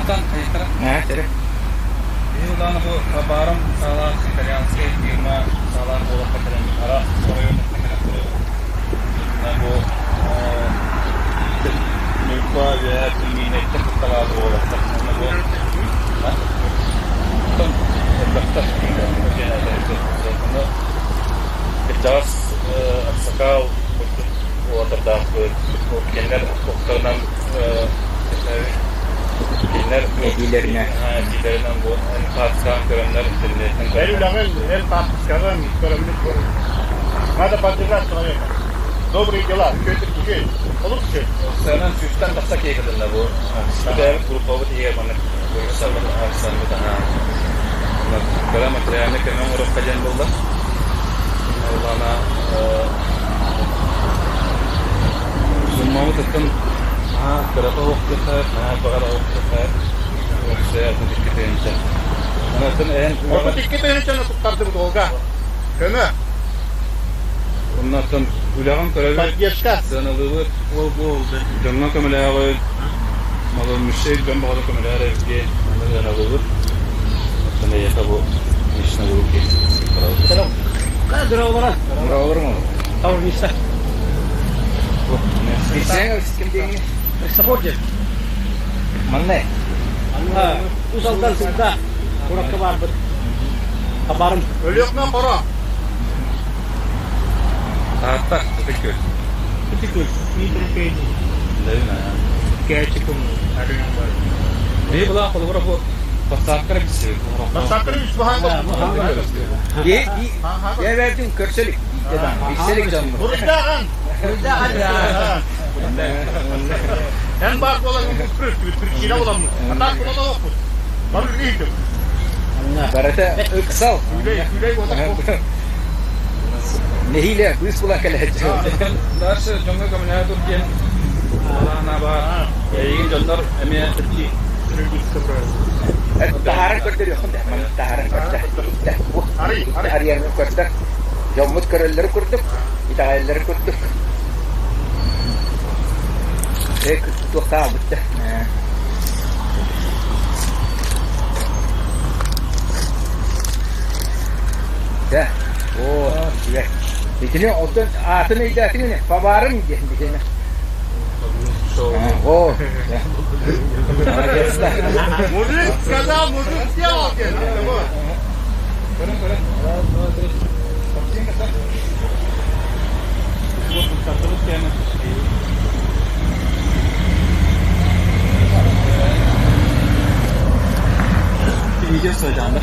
Atan ayıkara. Tere. Yıldan bu kabarım sağlar İtalyanski firma sağlar olarak katılım ara oyun bu mülkva veya tümüne tıkkalar olarak katılımda bu tam baktar genelde biraz sakal o da bu genel doktordan Dilerine. Dilerinden bu tartışan görenler dinleyen. El ulangan, el tartışan görenler bu. Nada partiler söylüyor. Добрые дела, kötü bir şey. Olur mu şey? Senin süsten baksak iyi kadınlar bu. Bir de grup oldu diye bana bu sabah arsan bir daha. Kalau materialnya kena ngurus kajian bola. Maulana semua tetap berapa waktu saya, berapa waktu saya untuk kita Orada dikkat edin canım tutardı bu dolga. Kömü. Ondan ulan görevi. Başka. Sanılır bu canına kömürler malum müşteri ben bağlı kömürler evde sanılır. Sana ya bu işine vurup ki. Selam. Kan dura olarak. Murah olur mu? Tavır nisa. Sen kim diyeyim? Support et. Mana? Ha, uzaldan sizde. Kurak kabar bir. Kabarım. Ölüyor mu para? Hatta teşekkür. Teşekkür. İyi bir şey. Değil mi? Gerçekten ada yang baru. Dia bilang kalau berapa pasakar bisa. Masakır üç bahane. Ya verdim körselik. İşselik canım. Burada kan. Burada ada. En bak olan bu Türk Çin'e olan mı? Hatta burada da yok mu? Baru itu. Barata öksal. Küley otak. Nehiyle kuis pula kalah. Ders jonga kamera tu kian. Allah naba. Ini jontor emia terci. Taharan करते रहो हम taharan करते हैं वो harian करते जम्मूत करल्लर करते इतालर करते एक तो काम होता है ya oh ya ini otot atene ida sini pabaran dia di sini oh ya Mudik kaza mudik dia okey. Keren. Vaksin kata. Bu terus kian. Video söyleyeceğim.